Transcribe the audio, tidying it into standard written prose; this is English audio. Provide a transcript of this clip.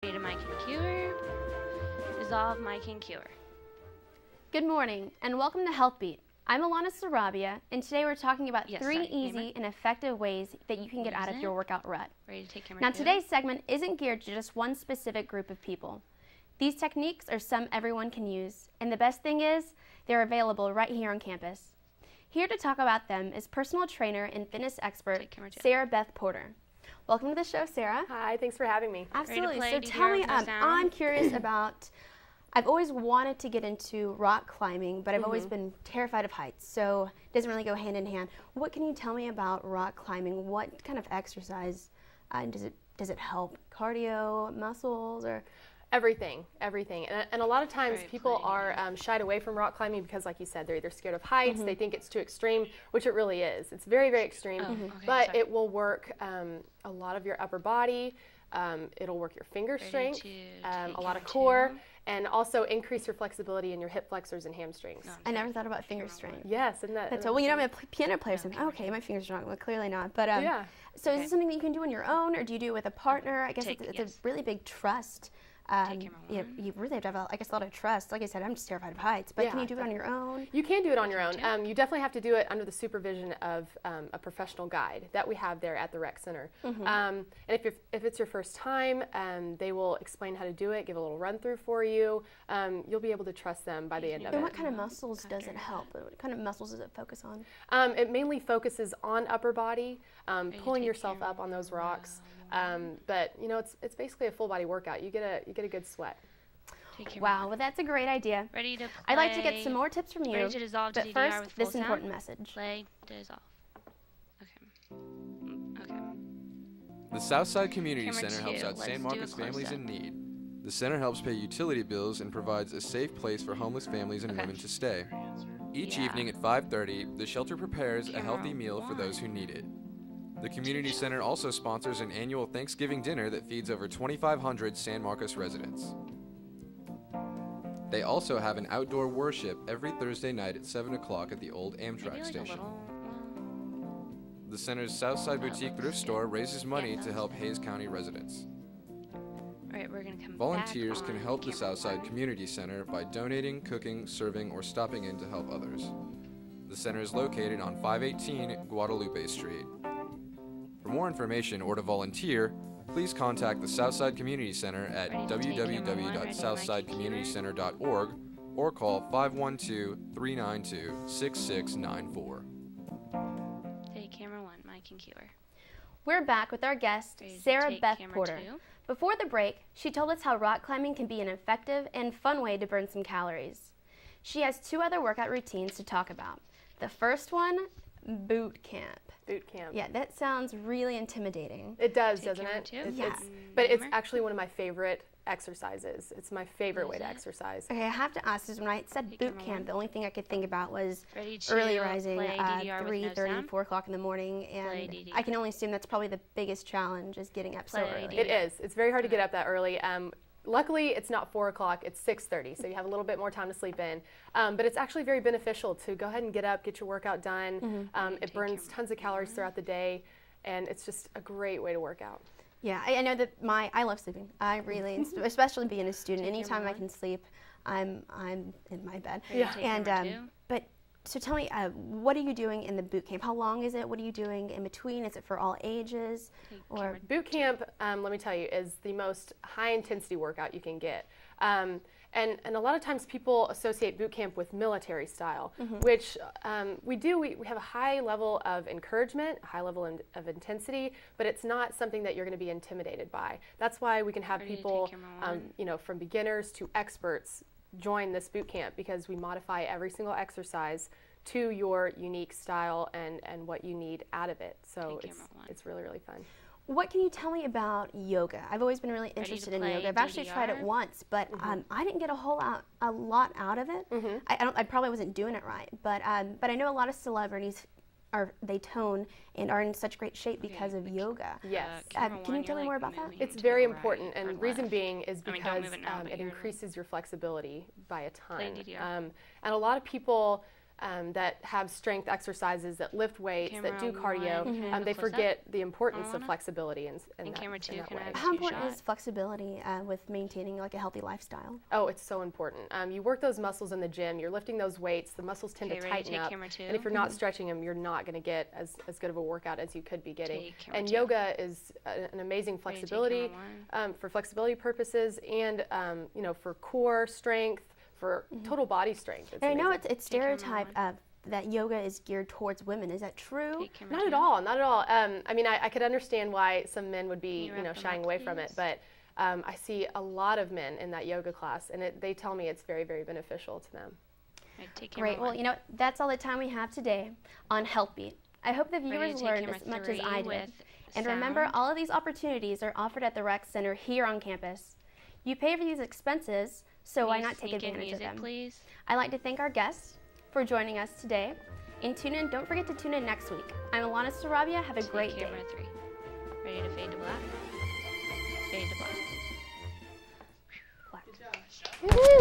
Ready to Mike and Cure. Dissolve Mike and Cure. Good morning and welcome to Healthbeat. I'm Alana Sarabia and today we're talking about three easy gamer. and effective ways that you can get out of your workout rut. Ready to take camera Now two? today's segment isn't geared to just one specific group of people. These techniques are some everyone can use, and the best thing is they're available right here on campus. Here to talk about them is personal trainer and fitness expert Take camera two. Sarah Beth Porter. Welcome to the show, Sarah. Hi, thanks for having me. Absolutely. play So DDR tell me, with no sound? I'm curious about, I've always wanted to get into rock climbing, but I've always been terrified of heights, so it doesn't really go hand in hand. What can you tell me about rock climbing? What kind of exercise does it help? Cardio, muscles, or? Everything. And a lot of times Very people plain. are shied away from rock climbing because, like you said, they're either scared of heights, they think it's too extreme, which it really is. It's very, very extreme, okay, but sorry. it will work a lot of your upper body. It'll work your finger Ready strength, to a take lot of camera core, two? and also increase your flexibility in your hip flexors and hamstrings. No. I never thought about finger strength. Yes, and That's well, you know, I'm a piano player, so Okay, okay, my fingers are not, well, clearly not. But yeah. so is Okay. this something that you can do on your own, or do you do it with a partner? I guess Take- it's yes. a really big trust. camera You really have to have, I guess, a lot of trust. Like I said, I'm just terrified of heights, but can Yeah, you do it on your own? You can do it on your Camera own. You definitely have to do it under the supervision of a professional guide that we have there at the rec center. And if it's your first time, they will explain how to do it, give a little run through for you. You'll be able to trust them by the end of And it. what kind of muscles does it help? What kind of muscles does it focus on? It mainly focuses on upper body, pulling take yourself up on those rocks. But you know, it's basically a full body workout. You get a good sweat. Take camera Wow, well, that's a great idea. Ready to play. I'd like to get some more tips from you. Ready to dissolve to But DDR first, with full this sound? important message. Play, dissolve. Okay. The Southside Community Camera Center helps two, out let's San do Marcos a families close-up. in need. The center helps pay utility bills and provides a safe place for homeless families and Okay. women to stay. Each Yeah. evening at 5:30, the shelter prepares a Camera healthy meal for those who one. need it. The community center also sponsors an annual Thanksgiving dinner that feeds over 2,500 San Marcos residents. They also have an outdoor worship every Thursday night at 7 o'clock at the old Maybe Amtrak like a station. little. The center's Southside Boutique looks thrift good. store raises money Yeah. to help Hayes County residents. All right, we're gonna come Volunteers back can on help the camera Southside one. Community Center by donating, cooking, serving, or stopping in to help others. The center is located on 518 Guadalupe Street. For more information or to volunteer, please contact the Southside Community Center at Ready to take camera one, ready, www.southsidecommunitycenter.org or call 512-392-6694. Take camera one, Mike and Cure. We're back with our guest, Ready to Sarah take Beth camera Porter. two? Before the break, she told us how rock climbing can be an effective and fun way to burn some calories. She has two other workout routines to talk about. The first one, boot camp. Boot camp. Yeah, that sounds really intimidating. It does, Take doesn't camera it? two? Yeah. But it's Gamer? actually one of my favorite exercises. It's my favorite way to it? exercise. Okay, I have to ask this. When I said Take boot camera camp, one. the only thing I could think about was Ready to early rising, play DDR with 3:30, no sound? 4 o'clock in the morning, Play and DDR. I can only assume that's probably the biggest challenge is getting up so Play early. DDR. It is. It's very hard to get up that early. Luckily, it's not 4 o'clock, it's 6:30, so you have a little bit more time to sleep in. But it's actually very beneficial to go ahead and get up, get your workout done. It Take burns your tons of calories throughout the day, and it's just a great way to work out. Yeah, I know that I love sleeping. I really, especially being a student, Take anytime I camera can sleep, I'm in my bed. Ready to take And camera two? but so tell me, what are you doing in the boot camp? How long is it? What are you doing in between? Is it for all ages? Take Or camera Boot camp, let me tell you, is the most high intensity workout you can get. And a lot of times people associate boot camp with military style, which we do. We have a high level of encouragement, a high level of intensity, but it's not something that you're going to be intimidated by. That's why we can have Ready to people, take camera one? from beginners to experts join this boot camp because we modify every single exercise to your unique style and what you need out of it. So Take camera one. it's really, really fun. what can you tell me about yoga? I've always been really interested in play yoga. I've actually tried it DDR? once, but I didn't get a lot out of it. I probably wasn't doing it right, but I know a lot of celebrities they tone and are in such great shape because of yoga. Yes. Can you tell me more about that? It's to very the right important, or and reason left. being is I mean, because don't move it now, but it you're- increases your flexibility by a ton. DDR. And a lot of people that have strength exercises, that lift weights, that do Camera cardio, one, they close up. forget the importance of Marijuana. flexibility in And that, camera in two, that can I way. have How two important shot? is flexibility with maintaining like a healthy lifestyle? Oh, it's so important. You work those muscles in the gym, you're lifting those weights, the muscles tend Okay, to ready to tighten take up. camera two? And if you're not stretching them, you're not going to get as good of a workout as you could be getting. Take camera And two. yoga is an amazing Ready to take flexibility camera for flexibility purposes and for core strength, for total body strength. It's And I know amazing. it's Take camera stereotyped that yoga is geared towards women. Is that true? Take camera Not at two. all, not at all. I mean, I could understand why some men would be, Can you wrap them shying up, away from it, please? but I see a lot of men in that yoga class, and they tell me it's very, very beneficial to them. Ready to take camera Great. Well, one. that's all the time we have today on Healthbeat. I hope the Ready to viewers take learned camera as much as three I did. with And remember, sound. all of these opportunities are offered at the Rec Center here on campus. You pay for these expenses, so why Please not take sneak in advantage of music, them? please. I'd like to thank our guests for joining us today. And don't forget to tune in next week. I'm Alana Sarabia. Have a Take great day. camera three. Ready to fade to black. Fade to black. Black.